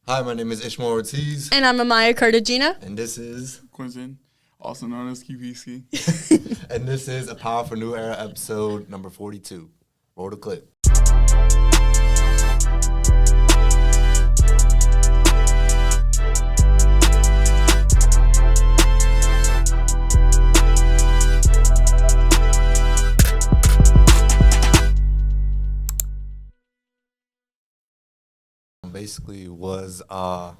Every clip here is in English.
Hi, my name is Ishmael Ortiz. And I'm Amaya Cartagena. And this is Quentin, also known as QPC. and this is a Powerful New Era episode number 42. Roll the clip. Basically was do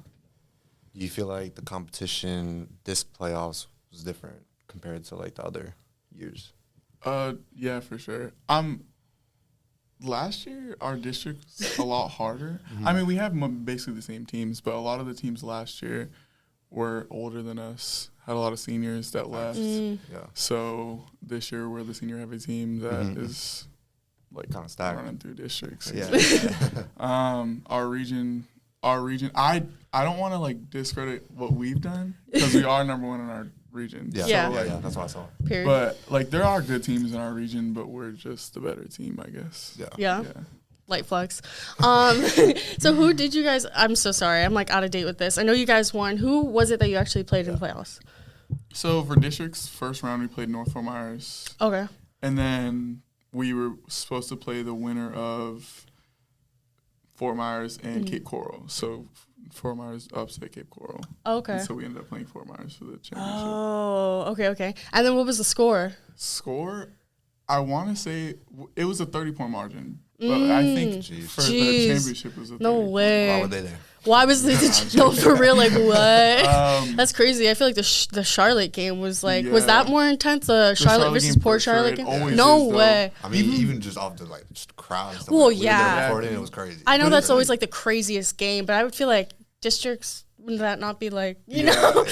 you feel like the competition this playoffs was different compared to like the other years? Yeah, for sure. Last year our district was a lot harder. I mean, we have basically the same teams, but a lot of the teams last year were older than us, had a lot of seniors that left. Yeah. So this year we're the senior heavy team that is like Kind of stacked. running through districts. Yeah. Our region. I don't want to like discredit what we've done because we are number one in our region. Yeah. Yeah. Yeah, that's what I saw. Period. But like there are good teams in our region, but we're just the better team, I guess. Yeah. Yeah. Light flex. So who did you guys? I'm so sorry. I'm like out of date with this. I know you guys won. Who was it that you actually played in playoffs? So for districts, first round we played North Fort Myers, Okay. and then we were supposed to play the winner of Fort Myers and Cape Coral. So Fort Myers upset Cape Coral. Okay. And so we ended up playing Fort Myers for the championship. Oh, okay. And then what was the score? Score, I want to say it was a 30-point margin. But I think for the Jeez. championship it was a 30. No way. Why were they there? Why was the no for real? Like what? That's crazy. I feel like the Charlotte game was like was that more intense? The Charlotte versus game Port for sure. Charlotte It game? always No is, though. way. I mean, even just off the like just the crowd and stuff. Well, like, we were there yeah. recording, it was crazy. I know But that's it's always like the craziest game, but I would feel like districts would that not be like you Yeah, know?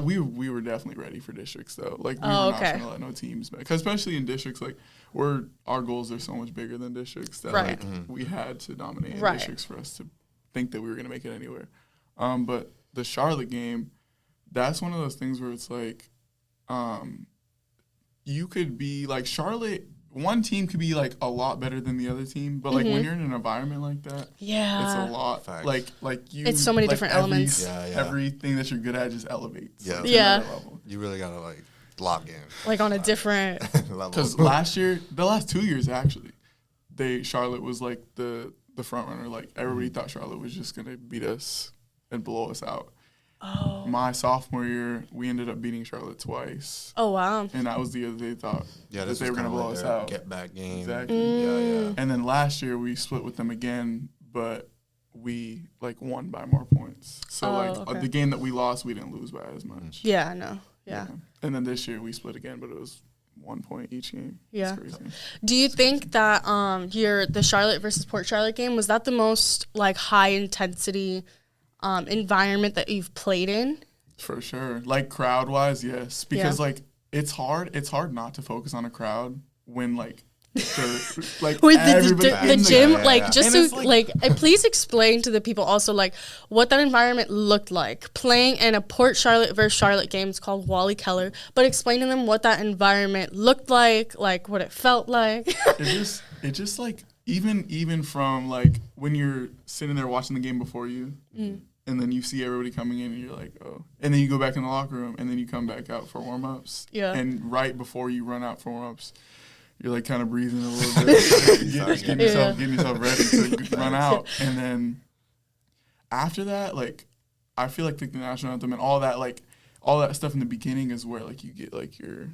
we were definitely ready for districts though. Like we were Oh, not okay. trying to let no teams back, 'cause especially in districts like our goals are so much bigger than districts that Right. like we had to dominate in Right. districts for us to think that we were gonna make it anywhere. But the Charlotte game, that's one of those things where it's like, you could be like Charlotte. One team could be like a lot better than the other team, but like when you're in an environment like that, Yeah. it's a lot. Facts. Like you. It's so many like different elements. Yeah. Everything that you're good at just elevates. Yeah. to Yeah. another level. You really gotta like lock in. Like on a different level. Because the last 2 years actually, Charlotte was like the front runner. Like everybody thought Charlotte was just gonna beat us and blow us out. Oh. My sophomore year, we ended up beating Charlotte twice, Oh wow. and that was the other they thought yeah, that this they was were kind gonna of blow like us their out. get back game. Exactly. Yeah. And then last year we split with them again, but we like won by more points. So okay. the game that we lost, we didn't lose by as much. Yeah, no. Yeah. And then this year we split again, but it was 1 point each game. Yeah. It's crazy. Do you think that the Charlotte versus Port Charlotte game was that the most like high intensity environment that you've played in? For sure. Like crowd wise, yes. Because Yeah. like it's hard not to focus on a crowd when like they're like With everybody the in gym, yeah, like yeah. just And so it's like, please explain to the people also like what that environment looked like playing in a Port Charlotte versus Charlotte game. It's called Wally Keller, but explain to them what that environment looked like what it felt like. it just like even from like when you're sitting there watching the game before you and then you see everybody coming in and you're like, oh, and then you go back in the locker room and then you come back out for warm-ups. Yeah. And right before you run out for warm-ups, you're like kind of breathing a little bit, getting yourself ready so you can run out. And then after that, like I feel like the national anthem and all that stuff in the beginning is where like you get like you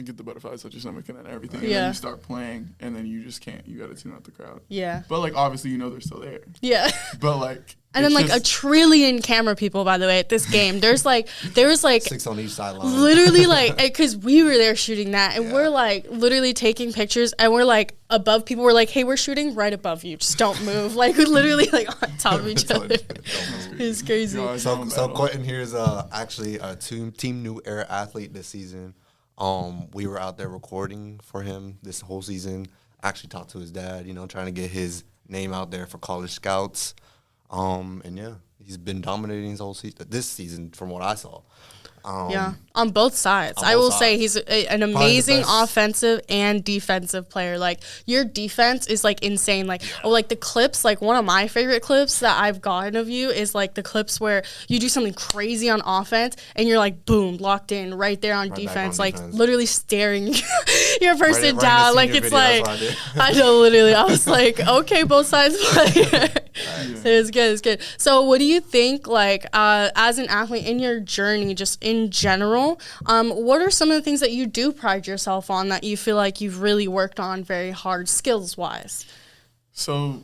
get the butterflies at your stomach and then everything. And then you start playing and then you just can't. You got to tune out the crowd. Yeah. But like obviously they're still there. Yeah. But like And then like a trillion camera people, by the way, at this game. There was like 6 on each sideline. literally like because we were there shooting that, and we're like literally taking pictures, and we're like above people. We're like, hey, we're shooting right above you, just don't move. Like we're literally like on top of each other. It's crazy. So Quentin here is actually a Team New Era athlete this season. We were out there recording for him this whole season. Actually talked to his dad, trying to get his name out there for college scouts. And yeah, He's been dominating his whole season. This season, from what I saw. Yeah, on both sides. I will say he's an amazing offensive and defensive player. Like, your defense is, like, insane. Like, like, the clips, like, one of my favorite clips that I've gotten of you is, like, the clips where you do something crazy on offense and you're, like, boom, locked in right there on defense. Like, literally staring your person down. Like, it's like, I know, literally. I was like, okay, both sides play. It's good, it's good. So what do you think, like, as an athlete in your journey, just in general, what are some of the things that you do pride yourself on that you feel like you've really worked on very hard skills-wise? So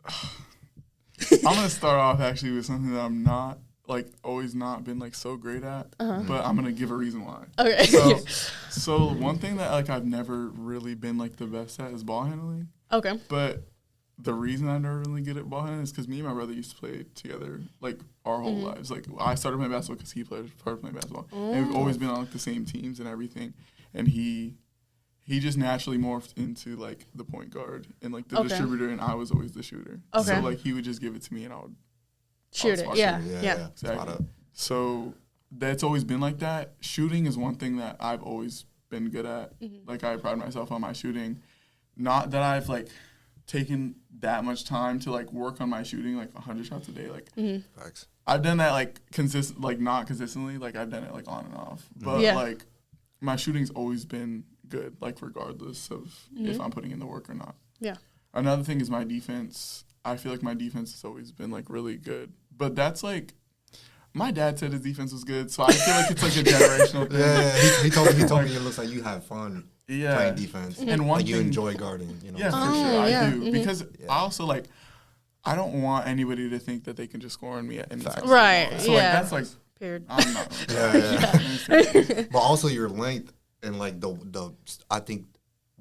I'm going to start off actually with something that I'm not, like, always not been, like, so great at, but I'm going to give a reason why. Okay. So one thing that, like, I've never really been, like, the best at is ball handling. Okay. But the reason I'm never really good at ball handling is because me and my brother used to play together, like, our whole lives. Like, I started playing basketball because he started playing basketball. And we've always been on, like, the same teams and everything. And he just naturally morphed into, like, the point guard and, like, the distributor, and I was always the shooter. Okay. So, like, he would just give it to me and I would shoot it. Yeah. Exactly. So that's always been like that. Shooting is one thing that I've always been good at. Like, I pride myself on my shooting. Not that I've, like, taken that much time to, like, work on my shooting, like, 100 shots a day. Like, facts. I've done that, like, not consistently. Like, I've done it, like, on and off. But, like, my shooting's always been good, like, regardless of if I'm putting in the work or not. Yeah. Another thing is my defense. I feel like my defense has always been, like, really good. But that's, like, my dad said his defense was good, so I feel like it's, like, a generational thing. Yeah, he told me it looks like you have fun. Playing defense. And one thing, you enjoy guarding, you know. Yeah, for sure. I do. Because I also, like, I don't want anybody to think that they can just score on me at any time. Right. So, like, that's, like, period. I'm not. But also your length and, like, the I think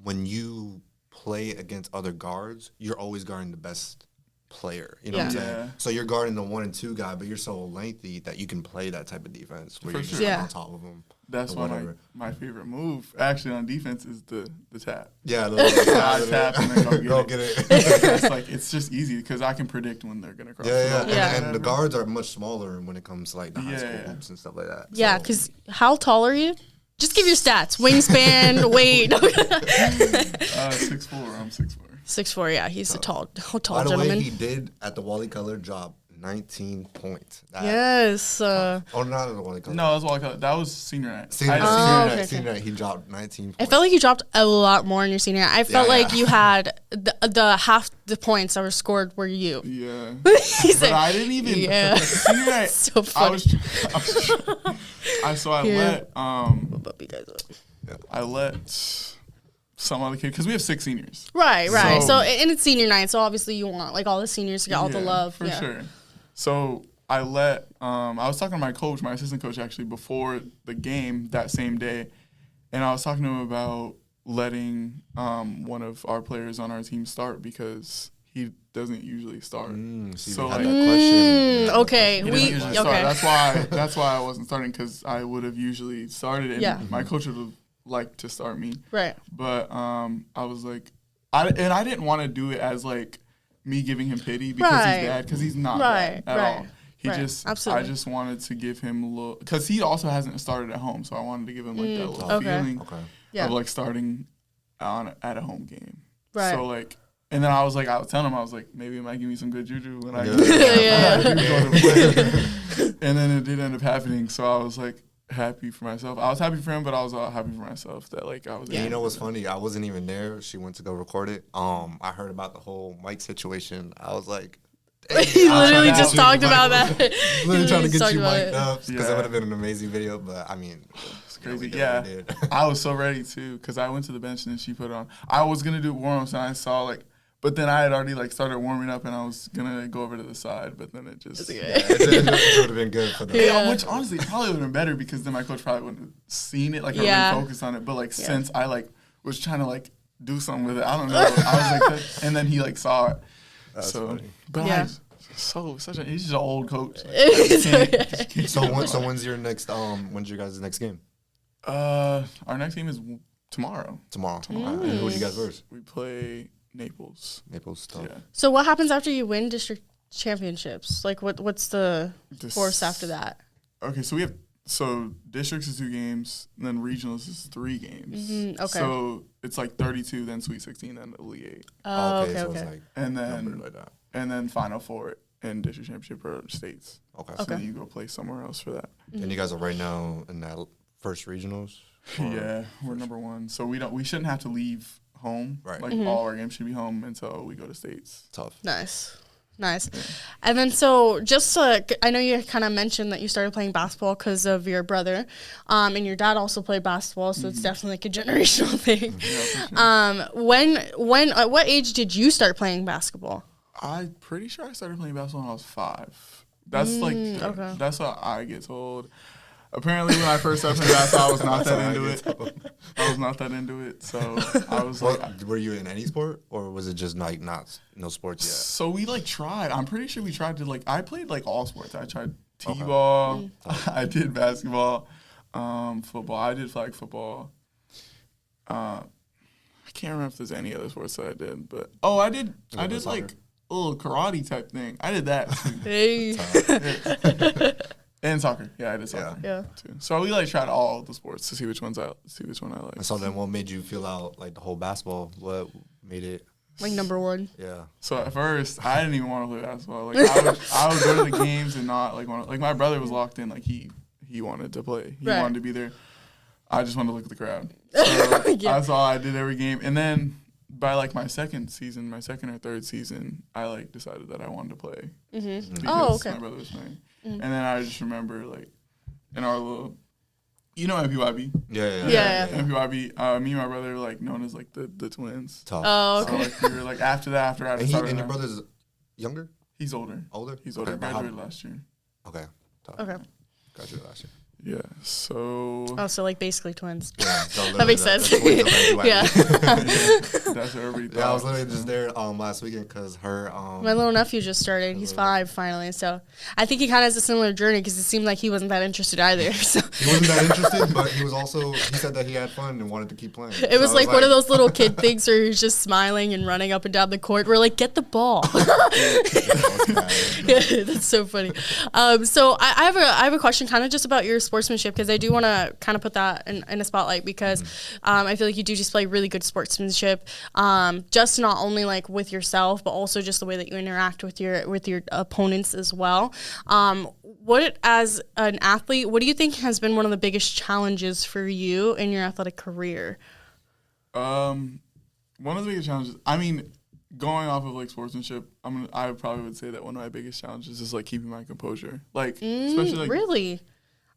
when you play against other guards, you're always guarding the best player. You know what I'm saying? So you're guarding the 1 and 2 guy, but you're so lengthy that you can play that type of defense where you're just on top of them. That's why my favorite move, actually, on defense is the tap. Yeah, I tap and then go get it. It's like, it's just easy because I can predict when they're going to cross. And the guards are much smaller when it comes to, like, the high school hoops and stuff like that. Yeah, because how tall are you? Just give your stats. Wingspan, weight. 6'4". I'm 6'4". 6'4", yeah. He's a tall by the gentleman. Way, he did, at the Wally Color job, 19 points. Yes. Oh, not the Wally Color. No, that was Wally Color. That was senior night. Senior night, he dropped 19 points. I felt like you dropped a lot more in your senior night. I felt like you had the half the points that were scored were you. Yeah. But I didn't even. Yeah. Senior night. So funny. I let some other kid, because we have 6 seniors. Right. So, and it's senior night, so obviously you want, like, all the seniors to get all the love. For sure. So I let, I was talking to my coach, my assistant coach, actually, before the game that same day, and I was talking to him about letting one of our players on our team start because he doesn't usually start. So, like, that question. Okay. That's why I wasn't starting, because I would have usually started, and my coach would have liked to start me. Right. But I was like, I didn't want to do it as, like, me giving him pity because he's bad, because he's not bad at all. I just wanted to give him a little, because he also hasn't started at home, so I wanted to give him, like, that little feeling of, like, starting at a home game. Right. So, like, and then I was telling him, I was like, maybe it might give me some good juju when I go to play. And then it did end up happening, so I was, like, happy for myself. I was happy for him, but I was happy for myself that, like, I was. Yeah, you know what's funny? I wasn't even there. She went to go record it. I heard about the whole mic situation. I was like, he literally just talked about that. Literally trying to get you mic'd up because it would have been an amazing video. But I mean, it's crazy. Yeah, I was so ready too, because I went to the bench and then she put it on. I was gonna do warm-ups and I saw, like. But then I had already, like, started warming up and I was going to go over to the side, but then it just... it would have been good for them. Yeah, which, honestly, probably would have been better because then my coach probably wouldn't have seen it, like, or really focused on it. But, like, since I, like, was trying to, like, do something with it, I don't know. I was like, and then he, like, saw it. That's funny. But he's just an old coach. Like, so when's your next, when's your guys' next game? Our next game is tomorrow. Tomorrow. And who do you guys verse? We play... Naples stuff. Yeah. So what happens after you win district championships? Like, what's the course after that? Okay, so districts is 2 games, and then regionals is 3 games. Mm-hmm, okay. So it's like 32, then Sweet 16, then Elite 8. Oh, okay. So it's like and then like that. And then Final Four and district championship are states. Okay. So then you go play somewhere else for that. Mm-hmm. And you guys are right now in that first regionals? Yeah, we're number 1. So we shouldn't have to leave home. Right. Like all our games should be home until we go to states. Tough. Nice. Yeah. And then so just I know you kind of mentioned that you started playing basketball because of your brother, and your dad also played basketball, so it's definitely like a generational thing. Yeah, for sure. When at what age did you start playing basketball? I'm pretty sure I started playing basketball when I was 5. That's that's what I get told. Apparently, when I first started playing basketball, I was not that into it. I was not that into it, so I was were you in any sport, or was it just like no sports yet? So we tried. I'm pretty sure we tried to I played all sports. I tried t-ball. I did basketball, football. I did flag football. I can't remember if there's any other sports that I did, but I did like a little karate type thing. I did that. Hey. And soccer. Yeah, I did soccer. Yeah. Too. So we tried all the sports to see which one I like. And so then what made you feel out the whole basketball? What made it number 1? Yeah. So at first I didn't even want to play basketball. I would go to the games and not want to, my brother was locked in, he wanted to play. He wanted to be there. I just wanted to look at the crowd. So that's all I did every game. And then by my second or third season, I decided that I wanted to play. Mm-hmm. Because my brother was playing. Mm-hmm. And then I just remember in our little, MPYB. Yeah. MPYB. Me and my brother known as the twins. Tough. Oh, okay. So we were after that, after I started. And your brother's younger? He's older. He's older. Okay, Graduated last year. Okay. Tough. Okay. Graduated last year. Yeah, so... Oh, so basically twins. Yeah, that makes sense. Yeah. That's what everybody thought. Yeah, I was literally just there last weekend because her... My little nephew just started. He's 5 finally, so I think he kind of has a similar journey because it seemed like he wasn't that interested either. So. He wasn't that interested, but he said that he had fun and wanted to keep playing. It was one of those little kid things where he's just smiling and running up and down the court. We're get the ball. Yeah, that's so funny. So I have a question kind of just about your sportsmanship, because I do want to kind of put that in a spotlight, because I feel like you do display really good sportsmanship, just not only with yourself, but also just the way that you interact with your opponents as well. As an athlete, what do you think has been one of the biggest challenges for you in your athletic career? One of the biggest challenges, going off of sportsmanship, I probably would say that one of my biggest challenges is keeping my composure. Especially really?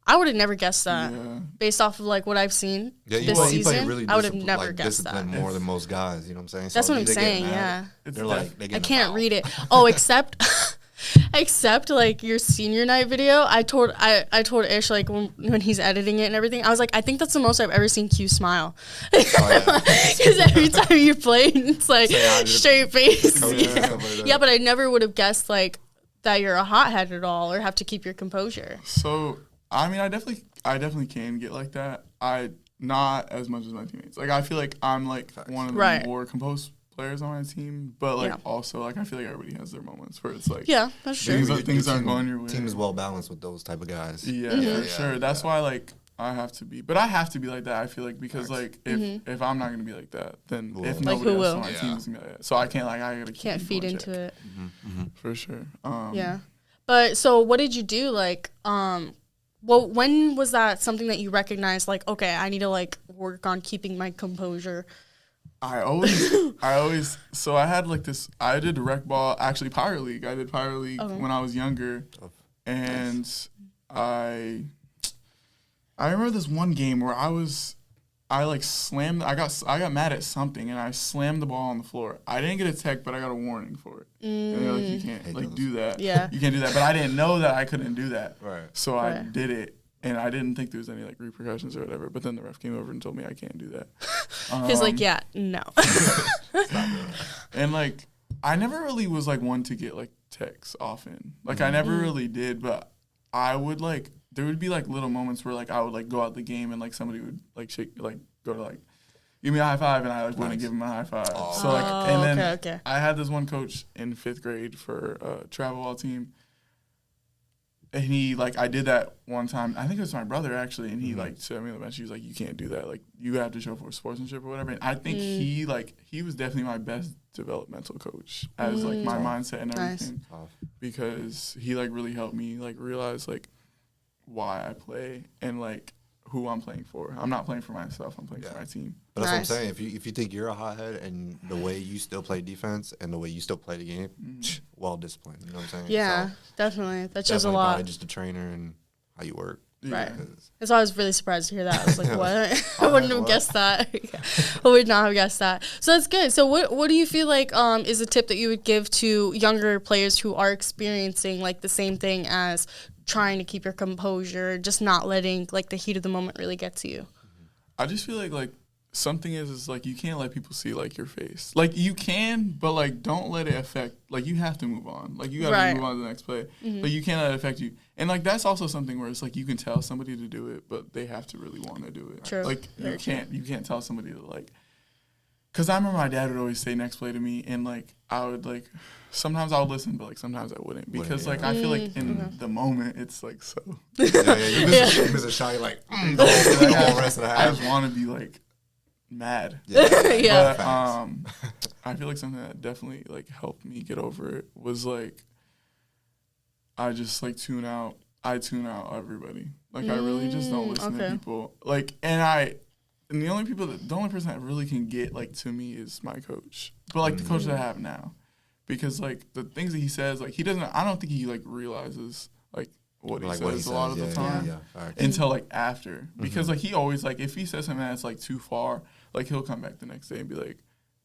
I would have never guessed that. Yeah. Based off of what I've seen this season, really I would have never guessed that. More than most guys, you know what I'm saying? That's what I'm saying. Yeah. They're I can't read it. Oh, except your senior night video. I told Ish when he's editing it and everything, I was I think that's the most I've ever seen Q smile. Because every time you play, it's straight face. Yeah, but I never would have guessed that you're a hothead at all or have to keep your composure. So I definitely can get like that. Not as much as my teammates. I feel I'm one of the more composed players on my team, but also I feel everybody has their moments where it's yeah, that's true. Things aren't going your way. Team is well balanced with those type of guys. Yeah, for sure. That's why I have to be, but I have to be like that. I feel because if I'm not gonna be like that, then if nobody else on my team is gonna be like that, so I can't I gotta can't feed into it. For sure. Yeah, but so what did you do Well, when was that something that you recognized, okay, I need to, work on keeping my composure? I always, so I had, I did rec ball, actually Power League. I did Power League when I was younger. And I remember this one game where I got mad at something, and I slammed the ball on the floor. I didn't get a tech, but I got a warning for it. And they're you can't do that. Yeah. You can't do that. But I didn't know that I couldn't do that. Right. So I did it, and I didn't think there was any repercussions or whatever. But then the ref came over and told me I can't do that. He's no. And I never really was one to get techs often. I never really did, but I would there would be little moments where I would go out the game and somebody would shake go to give me a high five, and I like wouldn't give him a high five. So like, and then I had this one coach in 5th grade for a travel ball team. And he, like, I did that one time. I think it was my brother, actually. And he, like, set me on the bench. He was like, you can't do that. Like, you have to show for sportsmanship or whatever. And I think he was definitely my best developmental coach as, like, my mindset and everything. Nice. Because he, like, really helped me, like, realize, like, why I play and, like, who I'm playing for. I'm not playing for myself. I'm playing for my team. But that's what I'm saying. If you think you're a hothead and the way you still play defense and the way you still play the game, well disciplined. You know what I'm saying? Yeah, so definitely. That shows a lot. Just the trainer and how you work. Right. That's why I was really surprised to hear that. I was like, what? I wouldn't have guessed that. I would not have guessed that. So that's good. So what do you feel like is a tip that you would give to younger players who are experiencing like the same thing as trying to keep your composure, just not letting like the heat of the moment really get to you? I just feel like something is like you can't let people see like your face. Like you can, but like don't let it affect. Like you have to move on. Like you gotta move on to the next play. But you can't let it affect you. And like that's also something where it's like you can tell somebody to do it, but they have to really want to do it. True. Like you can't tell somebody to like. Cause I remember my dad would always say next play to me, and like I would like sometimes I would listen, but like sometimes I wouldn't because like I feel like in the moment it's like so. You miss a shot, you're like the whole rest of the half. I just want to be like mad. Yeah. But I feel like something that definitely like helped me get over it was like I just like tune out everybody. Like I really just don't listen to people. Like and the only person that really can get like to me is my coach. But like the coach that I have now. Because like the things that he says, like I don't think he like realizes like what he says a lot of the time until like after. Because like he always like if he says something that's like too far, like he'll come back the next day and be like,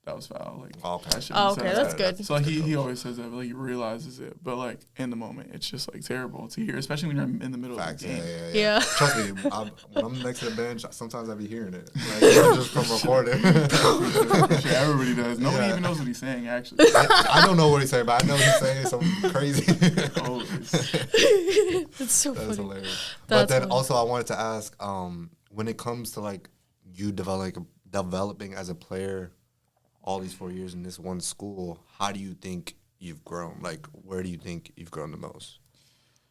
that was foul. Like, okay, that's good. So like, he always says that, but like he realizes it. But like in the moment, it's just like terrible to hear, especially when you're in the middle of the game. Yeah. Trust me, when I'm next to the bench, sometimes I be hearing it, like, just from recording. Everybody does. Nobody even knows what he's saying. Actually, I don't know what he's saying, but I know he's saying something crazy. That's so funny. That's hilarious. But then also, I wanted to ask, when it comes to like you developing as a player. All these 4 years in this one school, how do you think you've grown? Like, where do you think you've grown the most?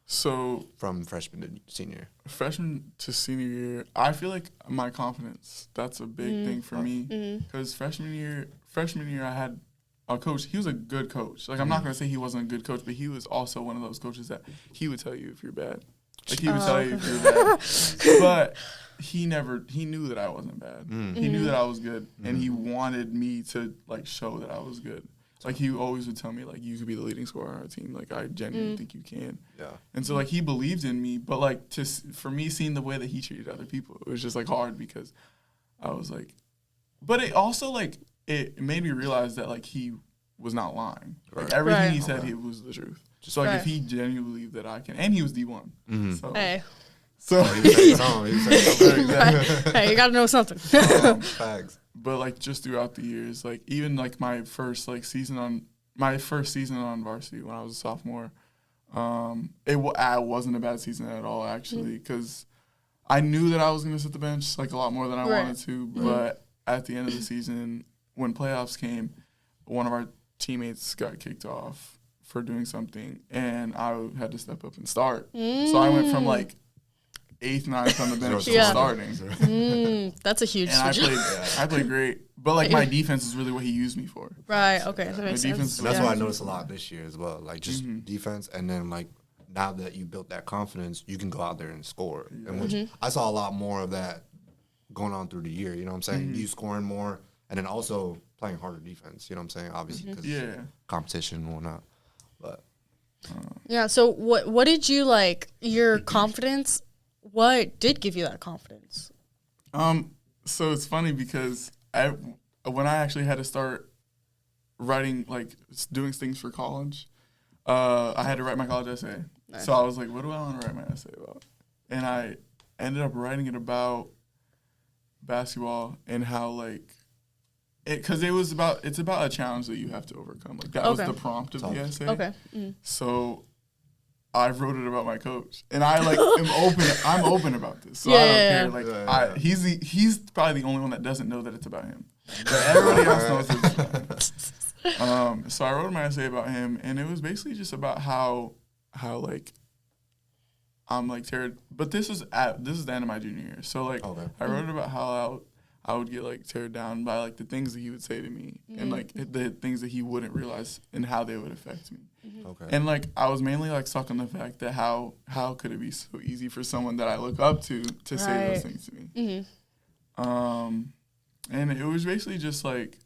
So from freshman to senior. Freshman to senior year, I feel like my confidence. That's a big thing for me because freshman year, I had a coach. He was a good coach. Like I'm not gonna say he wasn't a good coach, but he was also one of those coaches that he would tell you if you're bad. Like he would tell you if you're bad, but. He knew that I wasn't bad. He knew that I was good, and he wanted me to, like, show that I was good. Like, he always would tell me, like, you could be the leading scorer on our team. Like, I genuinely think you can. Yeah. And so, like, he believed in me, but, like, for me, seeing the way that he treated other people, it was just, like, hard because I was, like... But it also, like, it made me realize that, like, he was not lying. Like, everything he said, it was the truth. So, like, if he genuinely believed that I can... And he was D1. So... Hey. So hey, you gotta know something. Facts. But like just throughout the years, like even like my first season on varsity when I was a sophomore, it wasn't a bad season at all actually because I knew that I was gonna sit the bench like a lot more than I wanted to. But at the end of the season, when playoffs came, one of our teammates got kicked off for doing something, and I had to step up and start. So I went from like 8th, 9th on the bench to starting. That's a huge switch. I played great. But, like, my defense is really what he used me for. Right, okay. That makes sense. And that's what I noticed a lot this year as well. Like, just defense. And then, like, now that you built that confidence, you can go out there and score. Yeah. And which I saw a lot more of that going on through the year. You know what I'm saying? You scoring more. And then also playing harder defense. You know what I'm saying? Obviously, because competition and whatnot. But. Yeah, so what did you, like, your confidence... What did give you that confidence? So it's funny because when I actually had to start writing, like, doing things for college, I had to write my college essay. Nice. So I was like, what do I want to write my essay about? And I ended up writing it about basketball and how, like, because it's about a challenge that you have to overcome. Like, that was the prompt of the essay. Okay. So I wrote it about my coach, and I like am open. I'm open about this, so I don't care. Like he's probably the only one that doesn't know that it's about him, but everybody else knows it's about him. So I wrote my essay about him, and it was basically just about how like I'm like teared. But this is the end of my junior year, so like I wrote about how I would get like teared down by like the things that he would say to me, and like the things that he wouldn't realize and how they would affect me. Okay. And like I was mainly like stuck on the fact that how could it be so easy for someone that I look up to say those things to me. And it was basically just like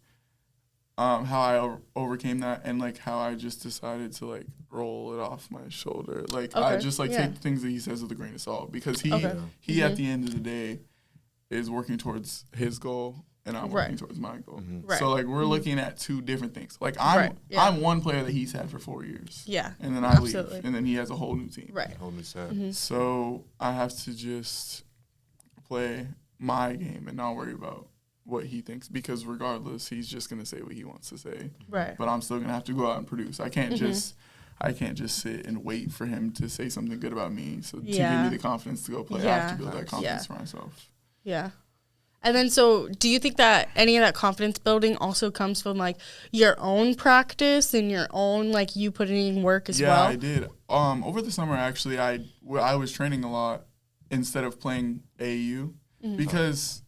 how I overcame that, and like how I just decided to like roll it off my shoulder. Like I just like take the things that he says with a grain of salt, because he at the end of the day is working towards his goal, and I'm working towards my goal. So like we're looking at two different things. Like I'm one player that he's had for 4 years. Yeah. And then I leave, and then he has a whole new team. Right. Whole new set. So I have to just play my game and not worry about what he thinks, because regardless, he's just gonna say what he wants to say. Right. But I'm still gonna have to go out and produce. I can't just sit and wait for him to say something good about me. So to give me the confidence to go play, I have to build that confidence for myself. Yeah. And then, so do you think that any of that confidence building also comes from like your own practice and your own like you putting in work as well? Yeah, I did. Over the summer, actually, I was training a lot instead of playing AAU, because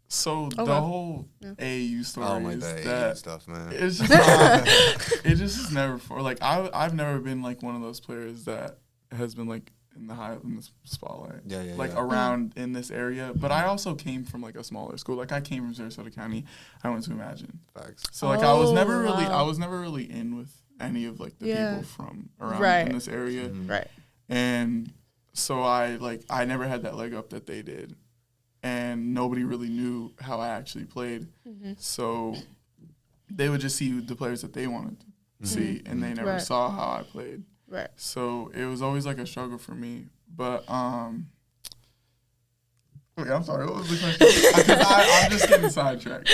the whole AAU story is that AAU stuff, man. It's just it just is never for like I've never been like one of those players that has been like in the spotlight, around in this area. But I also came from like a smaller school. Like I came from Sarasota County. I went to Imagine. Facts. So like I was never really in with any of like the people from around in this area. Right. And so I never had that leg up that they did, and nobody really knew how I actually played. So they would just see the players that they wanted to see, and they never saw how I played. Right. So it was always like a struggle for me. But wait, I'm sorry. What was the question? Because I'm just getting sidetracked.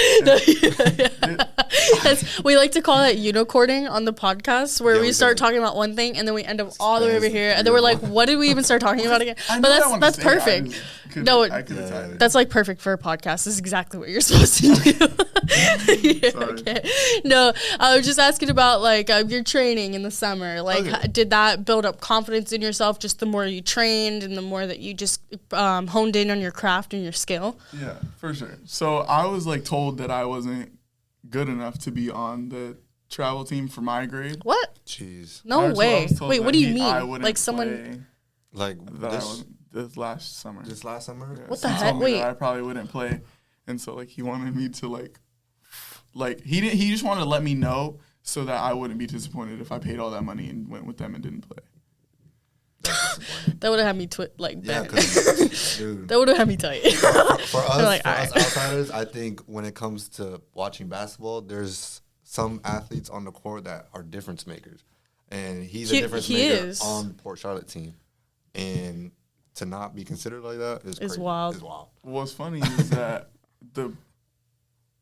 We like to call it unicorning on the podcast, where we start talking about one thing and then we end up all the way over here, and then we're like, what did we even start talking about again? But that's perfect. That's like perfect for a podcast. This is exactly what you're supposed to do. Okay. No, I was just asking about like your training in the summer. Like, did that build up confidence in yourself just the more you trained and the more that you just honed in on your craft and your skill? Yeah, for sure. So I was like told that I wasn't good enough to be on the travel team for my grade. What? Jeez. No way. Wait, what do you mean? Like someone like this last summer. This last summer? Yeah. What the heck? Wait. I probably wouldn't play, and so like he wanted me to like he just wanted to let me know so that I wouldn't be disappointed if I paid all that money and went with them and didn't play. That would have had me dude. That would have had me tight. For us outsiders, I think when it comes to watching basketball, there's some athletes on the court that are difference makers, and he's a difference maker on the Port Charlotte team, and to not be considered like that is crazy. Wild. It's wild. What's funny is that the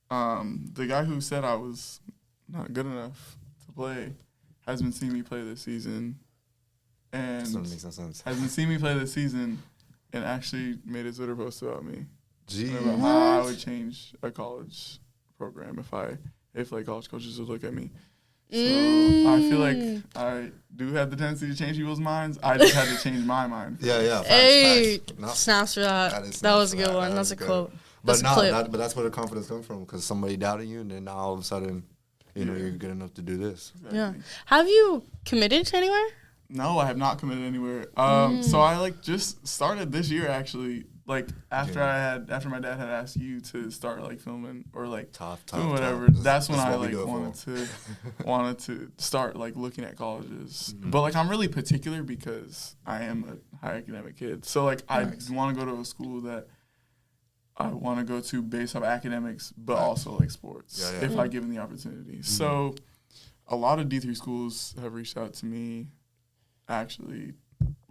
guy who said I was not good enough to play has been seeing me play this season, and makes no sense. Has been seeing me play this season, and actually made a Twitter post about me. Jeez. About how I would change a college program if like college coaches would look at me. So I feel like I do have the tendency to change people's minds. I just had to change my mind. Yeah. Facts. No, snaps for that. That was a good one. That's a quote. But that's where the confidence comes from, because somebody doubted you, and then now all of a sudden, you're good enough to do this. Exactly. Yeah. Have you committed to anywhere? No, I have not committed anywhere. So I just started this year actually. Like after my dad had asked you to start like filming or like doing whatever, that's when I like wanted to start like looking at colleges. But like I'm really particular because I am a high academic kid. So like I want to go to a school that I want to go to based off academics, but also like sports if I given the opportunity. So a lot of D3 schools have reached out to me, actually,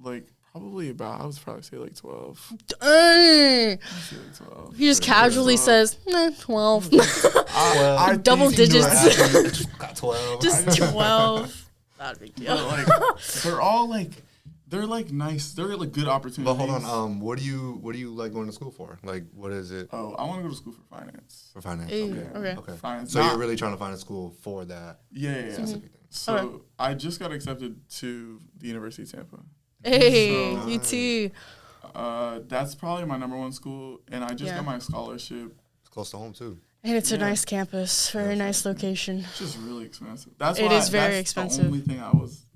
like. I would probably say like 12. Dang. Like 12. He just casually says, 12. I double digits. Got 12. Just 12. Not a big deal. But like, they're all like they're like nice. They're like good opportunities. But hold on, what do you like going to school for? Like, what is it? Oh, I want to go to school for finance. For finance. Okay. Finance. So you're really trying to find a school for that. Yeah. Specific thing. So I just got accepted to the University of Tampa. Hey, So, you too. That's probably my number one school, and I just got my scholarship. It's close to home too. And it's a nice campus, very nice location. It's just really expensive. That's very expensive. The only thing I was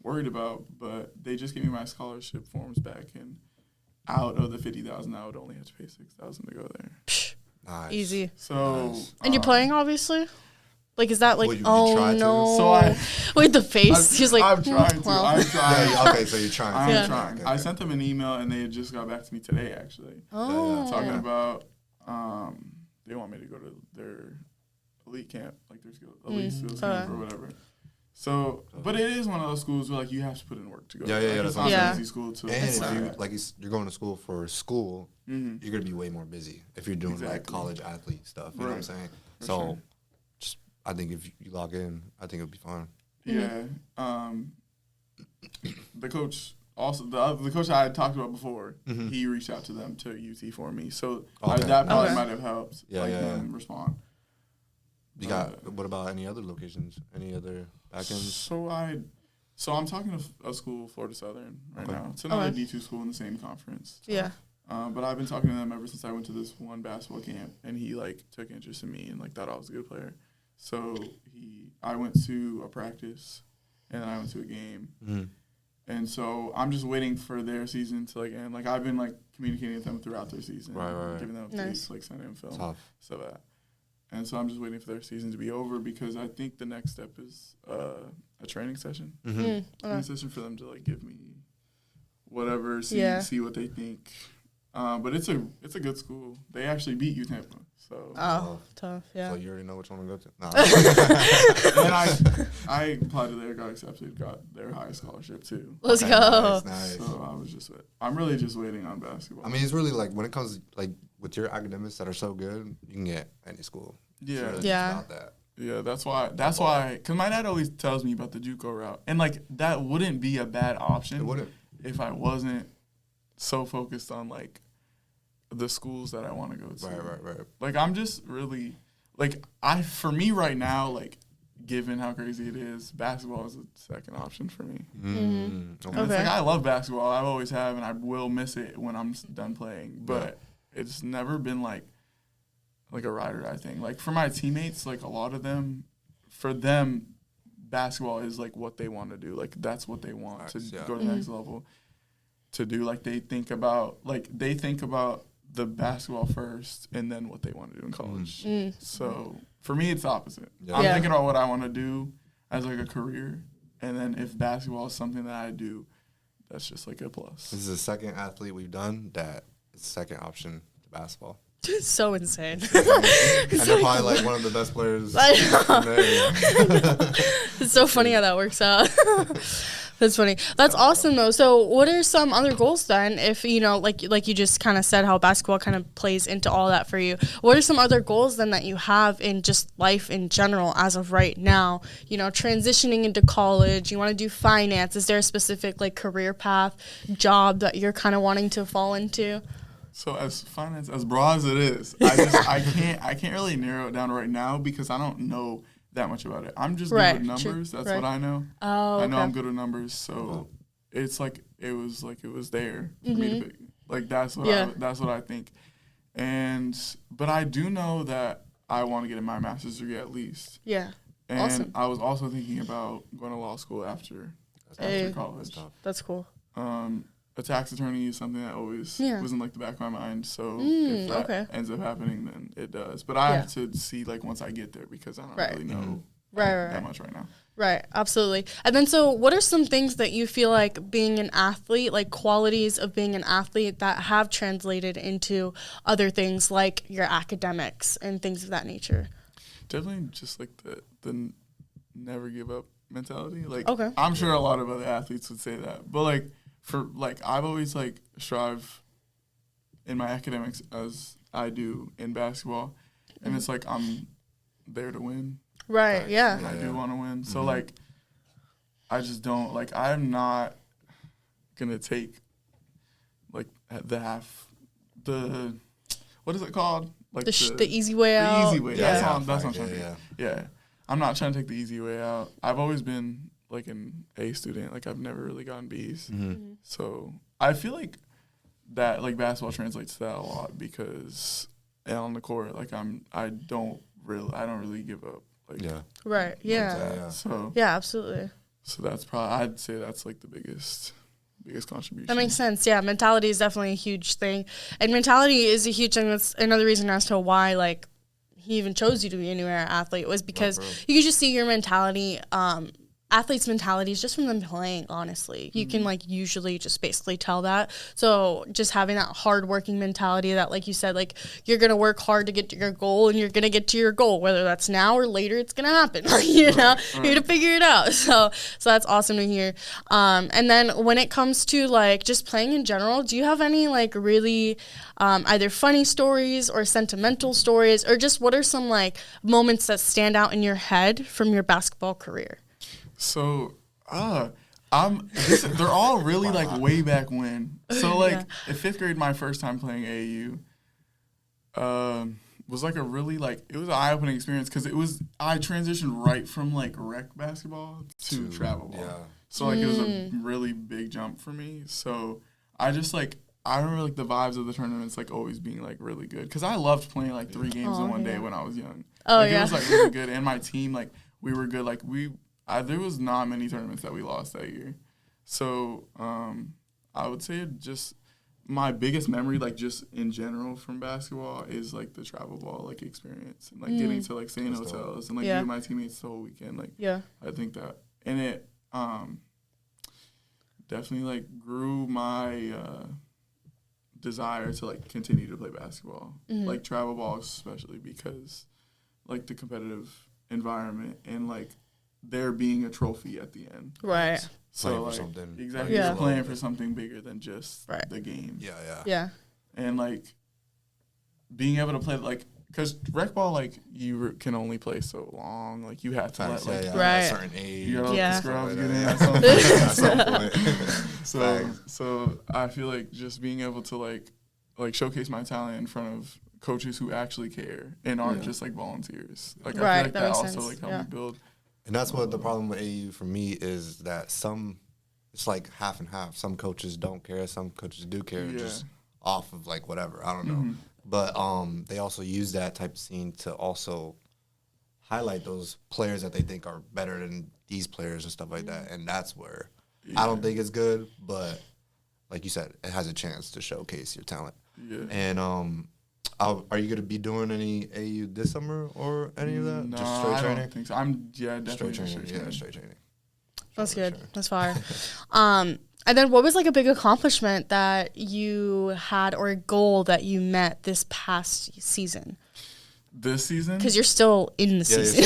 worried about, but they just gave me my scholarship forms back, and out of the $50,000, I would only have to pay $6,000 to go there. Nice. Easy. So, and you're playing, obviously. Like, is that like, you oh tried to? no? So Wait, the face. He's like, I'm trying to. well. I'm trying. Yeah, okay, so you're trying. I'm trying. Okay. I sent them an email, and they had just got back to me today, actually. Oh. Talking about, they want me to go to their elite camp, like their elite skills camp or whatever. So, but it is one of those schools where like you have to put in work to go. Yeah. It's not an easy school to. And if you're going to school for school, mm-hmm. you're gonna be way more busy if you're doing like college athlete stuff. You know what I'm saying? For so, sure. just I think if you log in, I think it'll be fine. Yeah. The coach also the coach I had talked about before. Mm-hmm. He reached out to them to UT for me, so Okay. that probably might have helped. Them respond. You got what about any other locations? Any other backends? So I'm talking to a school, Florida Southern, right now. It's another D2 school in the same conference. Yeah. But I've been talking to them ever since I went to this one basketball camp, and he like took interest in me and like thought I was a good player. So I went to a practice, and then I went to a game, and so I'm just waiting for their season to like end. Like I've been like communicating with them throughout their season, right. giving them updates, like sending them film, Tough. stuff like that. And so I'm just waiting for their season to be over because I think the next step is a training session. Training session for them to like give me whatever, see what they think. But it's a good school. They actually beat UTampa. So tough, yeah. So you already know which one to go to. Nah. And I applied to there, got accepted, got their highest scholarship too. Let's go. Nice. So I'm really just waiting on basketball. I mean, it's really like when it comes like with your academics that are so good, you can get any school. Yeah. It's really about that. Yeah, that's why, because my dad always tells me about the JUCO route. And, like, that wouldn't be a bad option. It wouldn't. If I wasn't so focused on, like, the schools that I want to go to. Right. Like, I'm just really, like, for me right now, like, given how crazy it is, basketball is a second option for me. Okay. It's like, I love basketball. I always have, and I will miss it when I'm done playing. But it's never been, like a ride or die thing. Like, for my teammates, like, a lot of them, for them, basketball is, like, what they want to do. Like, that's what they want to go to the next level to do. Like, they think about the basketball first and then what they want to do in college. So, for me, it's the opposite. Yeah. I'm thinking about what I want to do as, like, a career. And then if basketball is something that I do, that's just, like, a plus. This is the second athlete we've done that is second option to basketball. It's so insane. And they're probably like one of the best players. I know. It's so funny how that works out. That's funny. That's awesome though. So what are some other goals then? If you know, like you just kind of said how basketball kind of plays into all that for you. What are some other goals then that you have in just life in general as of right now? You know, transitioning into college, you want to do finance. Is there a specific like career path, job that you're kind of wanting to fall into? So as finance, as broad as it is, I can't really narrow it down right now because I don't know that much about it. I'm just good with numbers. That's what I know. Oh, I know I'm good with numbers. So it's like it was there for me to pick. Like that's what I think. But I do know that I want to get my master's degree at least. Yeah. And awesome. I was also thinking about going to law school after college. That's cool. A tax attorney is something that always was in like the back of my mind. So if that ends up happening, then it does. But I have to see like once I get there because I don't really know that much right now. Right, absolutely. And then so what are some things that you feel like being an athlete, like qualities of being an athlete that have translated into other things like your academics and things of that nature? Definitely just like the never give up mentality. Like okay. I'm sure a lot of other athletes would say that. But like for like I've always like strive in my academics as I do in basketball. And it's like I'm there to win. Right, yeah. And I do want to win. So like I just don't like I'm not gonna take like the what is it called? Like the easy way out. The easy way. Yeah. That's what I'm trying to get. Yeah. I'm not trying to take the easy way out. I've always been like an A student. Like I've never really gotten B's. So I feel like that like basketball translates to that a lot because on the court, like I don't really give up. Like Right. Yeah. So absolutely. So that's probably I'd say that's like the biggest contribution. That makes sense. Yeah, mentality is definitely a huge thing, and mentality is a huge thing. That's another reason as to why like he even chose you to be a new era athlete was because you could just see your mentality. Athletes' mentalities just from them playing, honestly. You can, like, usually just basically tell that. So just having that hard-working mentality that, like you said, like, you're going to work hard to get to your goal, and you're going to get to your goal. Whether that's now or later, it's going to happen. You know? You're going to figure it out. So that's awesome to hear. And then when it comes to, like, just playing in general, do you have any, like, really either funny stories or sentimental stories? Or just what are some, like, moments that stand out in your head from your basketball career? So, they're all really like way back when. So like in 5th grade, my first time playing AAU, was like a really like it was an eye-opening experience because I transitioned right from like rec basketball to travel ball. Yeah. So like it was a really big jump for me. So I just like I remember like the vibes of the tournaments like always being like really good because I loved playing like 3 games in one day when I was young. It was like really good, and my team like we were good. Like there was not many tournaments that we lost that year. So I would say just my biggest memory, like just in general from basketball, is like the travel ball like experience and like getting to like stay in hotels and like be with my teammates the whole weekend. Like I think that, and it definitely like grew my desire to like continue to play basketball, like travel ball especially because like the competitive environment and like there being a trophy at the end. Right. So like exactly you're playing for something bigger than just the game. Yeah. And like being able to play like because rec ball like you can only play so long. Like you have to let like a certain age. You know, the scrubs get in at some point. So I feel like just being able to like showcase my talent in front of coaches who actually care and aren't just like volunteers. Like I feel like that also like helped me build. And that's what the problem with AU for me is that it's like half and half. Some coaches don't care, some coaches do care, just off of like whatever, I don't know. But they also use that type of scene to also highlight those players that they think are better than these players and stuff like that. And that's where I don't think it's good, but like you said, it has a chance to showcase your talent. Yeah. And are you going to be doing any AU this summer or any of that? No, just straight training? I don't think so. I'm definitely straight training. Yeah, straight training. That's good. Sure. That's fire. And then what was like a big accomplishment that you had or a goal that you met this past season? This season? Because you're still in the season.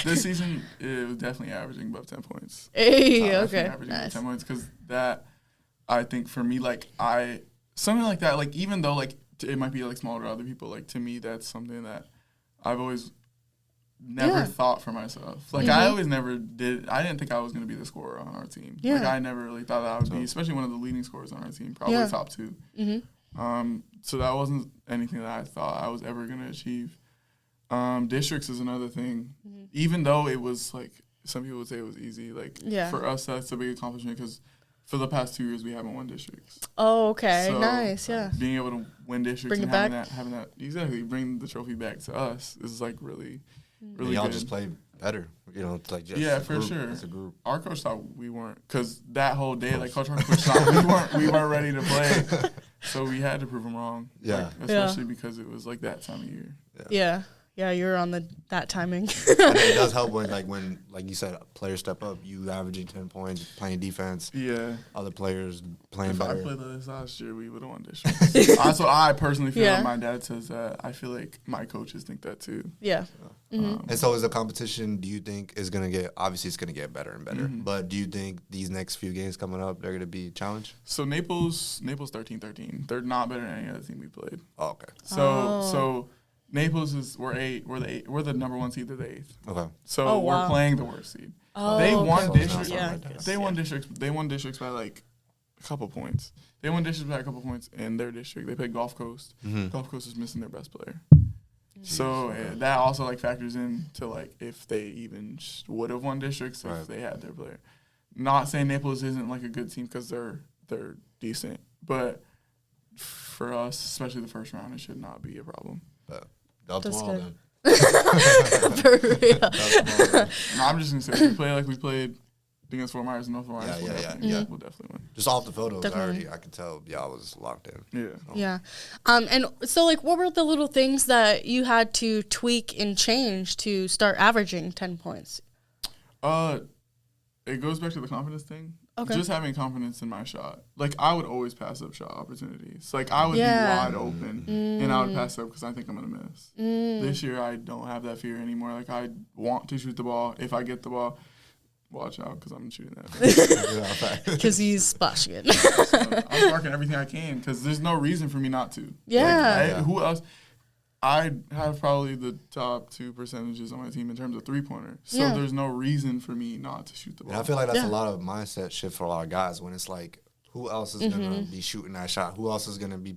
This season, it was definitely averaging above 10 points. Hey, okay. Averaging above 10 points because that, I think for me, like something like that, like even though like it might be like small to other people, like to me that's something that I've always never thought for myself. Like I always never did. I didn't think I was going to be the scorer on our team. Like I never really thought that I would be, especially one of the leading scorers on our team, probably top 2. So that wasn't anything that I thought I was ever going to achieve. Districts is another thing. Even though it was like some people would say it was easy, like for us that's a big accomplishment because for the past 2 years, we haven't won districts. Oh, okay. So nice, being able to win districts and having that, exactly, bring the trophy back to us is like really and y'all good. Just play better, you know, it's like just for sure. It's a group. Our coach thought we weren't, because that whole day, like Coach Harcourt thought we weren't ready to play. So we had to prove him wrong. Yeah. Like, especially because it was like that time of year. Yeah, you were on that timing. And it does help when like you said, players step up. You averaging 10 points, playing defense. Yeah. Other players playing better. If I played this last year, we would have won districts. That's what I personally feel. Like my dad says that. I feel like my coaches think that too. Yeah. And so, is the competition? Do you think is going to get? Obviously, it's going to get better and better. But do you think these next few games coming up, they're going to be a challenge? So Naples 13-13. They're not better than any other team we played. Oh, okay. So Naples we're the number 1 seed, they're the 8th. Okay. So we're playing the worst seed. Oh, They won okay. districts. Yeah. They won districts. They won districts by like a couple points. They won districts by a couple points in their district. They played Gulf Coast. Gulf Coast is missing their best player. So that also like factors in to like if they even would have won districts if they had their player. Not saying Naples isn't like a good team because they're decent, but for us, especially the first round, it should not be a problem. That's tomorrow then. For real. No, I'm just gonna say if we play like we played against Fort Myers and North Fort Myers, we'll definitely win. Just off the photos, I could tell y'all was locked in. Yeah. So. Yeah. And so, like, what were the little things that you had to tweak and change to start averaging 10 points? It goes back to the confidence thing. Okay. Just having confidence in my shot. Like, I would always pass up shot opportunities. Like, I would be wide open, and I would pass up because I think I'm going to miss. This year, I don't have that fear anymore. Like, I want to shoot the ball. If I get the ball, watch out because I'm shooting that. Because he's splashing it. So, I'm marking everything I can because there's no reason for me not to. Yeah. Like, who else? I have probably the top 2 percentages on my team in terms of three-pointer. So there's no reason for me not to shoot the ball. And I feel like that's a lot of mindset shift for a lot of guys when it's like, who else is going to be shooting that shot? Who else is going to be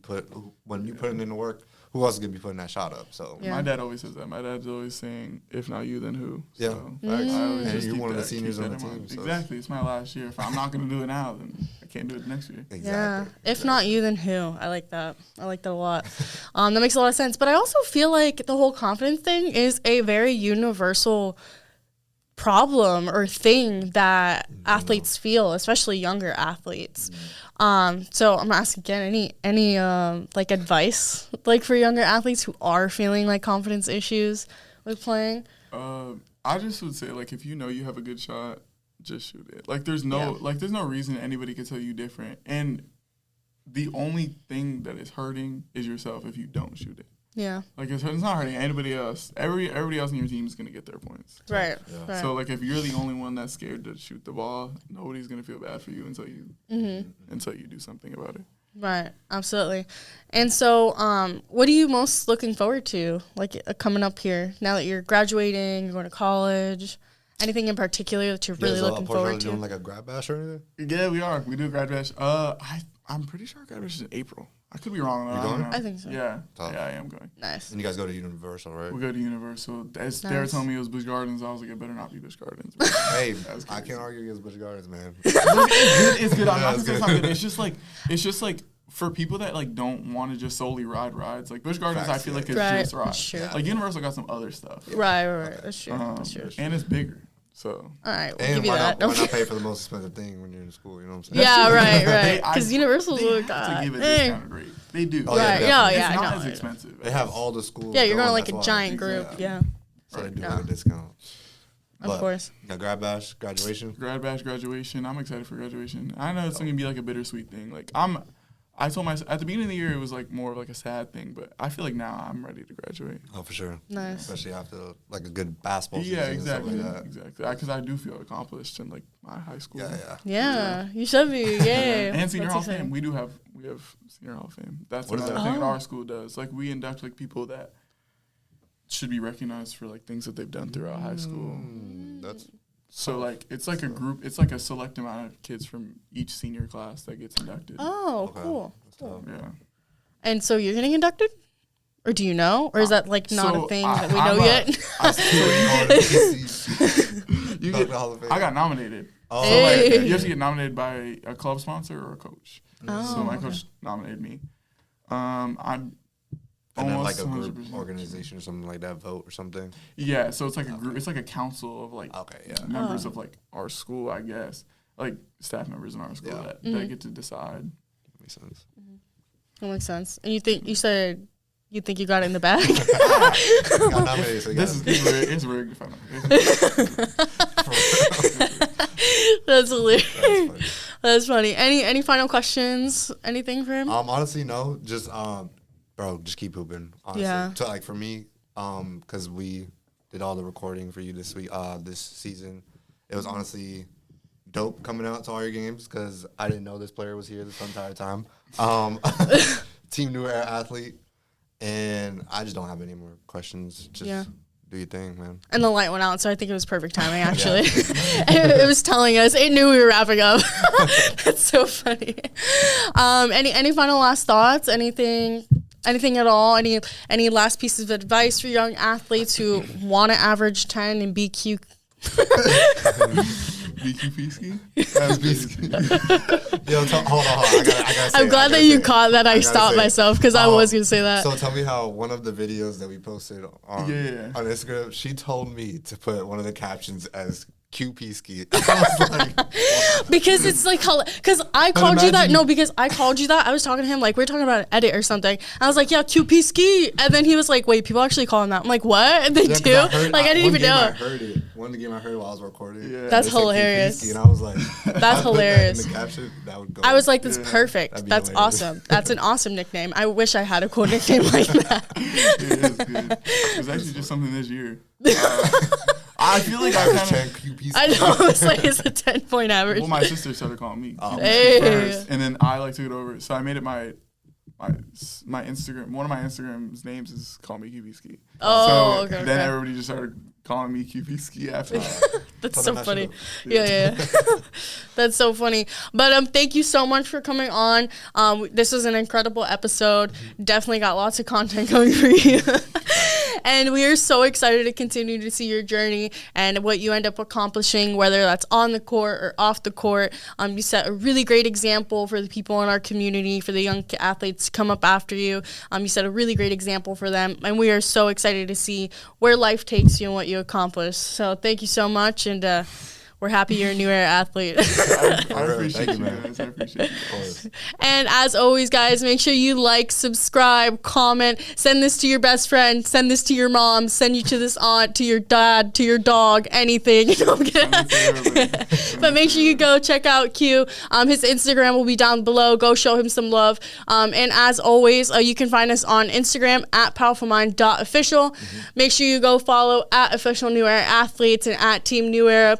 when you putting in the work, who else is going to be putting that shot up? So my dad always says that. My dad's always saying, if not you, then who? Yeah. So And you're one of the seniors on the team. So exactly. It's my last year. If I'm not going to do it now, then I can't do it next year. Exactly. Yeah. If not you, then who? I like that. I like that a lot. That makes a lot of sense. But I also feel like the whole confidence thing is a very universal problem or thing that athletes feel, especially younger athletes. So I'm asking again, any like advice like for younger athletes who are feeling like confidence issues with playing? I just would say like if you know you have a good shot, just shoot it. Like there's no reason anybody could tell you different. And the only thing that is hurting is yourself if you don't shoot it. Yeah. Like it's not hurting anybody else. Everybody else in your team is gonna get their points. Right. Yeah. Right. So like if you're the only one that's scared to shoot the ball, nobody's gonna feel bad for you until you do something about it. Right. Absolutely. And so, what are you most looking forward to, like coming up here now that you're graduating, you're going to college? Anything in particular that you're really looking forward to? Doing like a grad bash or anything? Yeah, we are. We do a grad bash. I'm pretty sure grad bash is in April. I could be wrong. You going? I think so. Yeah. Tough. Yeah, I am going. Nice. And you guys go to Universal, right? We go to Universal. As they were telling me it was Busch Gardens, I was like, it better not be Busch Gardens. Hey, I can't argue against Busch Gardens, man. It's good. I'm not gonna say it's not good. It's just like for people that like don't want to just solely ride rides. Like Busch Gardens, I feel like it's just rides. Sure. Like Universal got some other stuff. Right. That's true. And it's bigger. So. All right, we'll And give you why that. not pay for the most expensive thing when you're in school? You know what I'm saying? Yeah, right. Because Universal's they have to give a discounted rate. They do. Oh, yeah, right. definitely. It's not as I know. expensive. They have all the schools. Yeah, you're going going like a giant group. Yeah. So they do like a discount. Of course. Yeah, grad bash, graduation. Grad bash, graduation. I'm excited for graduation. I know it's gonna be like a bittersweet thing. Like I told myself at the beginning of the year it was like more of like a sad thing, but I feel like now I'm ready to graduate. Oh, for sure. Nice. Especially after like a good basketball season. Yeah, exactly. And stuff like that. Exactly. Because I do feel accomplished in like my high school. Yeah, you should be. Yeah. And senior That's hall of exciting. fame. We have senior hall of fame. That's What is another that? thing that our school does. Like we induct like people that should be recognized for like things that they've done throughout high school. That's So like it's like a group. It's like a select amount of kids from each senior class that gets inducted. Oh, Okay. cool. Yeah. And so you're getting inducted? Or do you know? Or is that like not So a thing that we I'm know a- yet? You Dunk get, the Hall of Fame. I got nominated. Oh, So like, Hey. you have to get nominated by a club sponsor or a coach. Oh, So my okay. coach nominated me. I'm and then almost like a group 100%. organization or something like that, vote or something. Yeah, so it's like a group. It's like a council of like Okay, yeah. members of like our school, I guess, like staff members in our school Yeah. that Mm-hmm. get to decide. Makes sense. That makes sense. And you said you think you got it in the bag? Got nominated, so you This got is it's rigged. If I know. That's hilarious. That's funny. That's funny. Any final questions? Anything for him? Honestly, no. Just bro, just keep hooping. Honestly, Yeah. So like for me, because we did all the recording for you this week, this season, it was honestly dope coming out to all your games because I didn't know this player was here this entire time. Team New Era athlete, and I just don't have any more questions. Just Do your thing, man. And the light went out, so I think it was perfect timing, actually. It was telling us. It knew we were wrapping up. That's so funny. Any final last thoughts? Anything at all? Any last pieces of advice for young athletes who want to average 10 and be cute? BQP Yo, hold on. I gotta say I'm glad that you caught that. I stopped myself because I was going to say that. So tell me how one of the videos that we posted on Instagram, she told me to put one of the captions as QP ski. I was like, because it's like, because I called you that. No, because I called you that. I was talking to him, like, we were talking about an edit or something. I was like, yeah, QP ski. And then he was like, wait, people actually call him that. I'm like, what? And they do? I didn't even know. I heard it. One of the game I heard while I was recording. Yeah. That's hilarious. And I was like, that's hilarious. In the caption, that would go. I was like, that's perfect. That's awesome. That's an awesome nickname. I wish I had a cool nickname like that. It is good. It was actually just something this year. I feel like I kind of. I know. It's like it's a 10-point average. Well, my sister started calling me first, and then I took it over. So I made it my Instagram. One of my Instagram's names is Call Me QP Ski. Oh, so then everybody just started calling me QP Ski after that. That's so funny. Yeah. That's so funny. But thank you so much for coming on. This was an incredible episode. Definitely got lots of content coming for you. And we are so excited to continue to see your journey and what you end up accomplishing, whether that's on the court or off the court. You set a really great example for the people in our community, for the young athletes to come up after you. You set a really great example for them. And we are so excited to see where life takes you and what you accomplish. So thank you so much. And we're happy you're a New Era athlete. I appreciate you guys. I appreciate you. And as always, guys, make sure you like, subscribe, comment, send this to your best friend, send this to your mom, send you to this aunt, to your dad, to your dog, anything. But make sure you go check out Q. His Instagram will be down below. Go show him some love. And as always, you can find us on Instagram at powerfulmind.official. Make sure you go follow at Official New Era Athletes and at Team New Era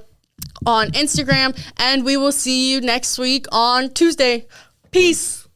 on Instagram, and we will see you next week on Tuesday. Peace.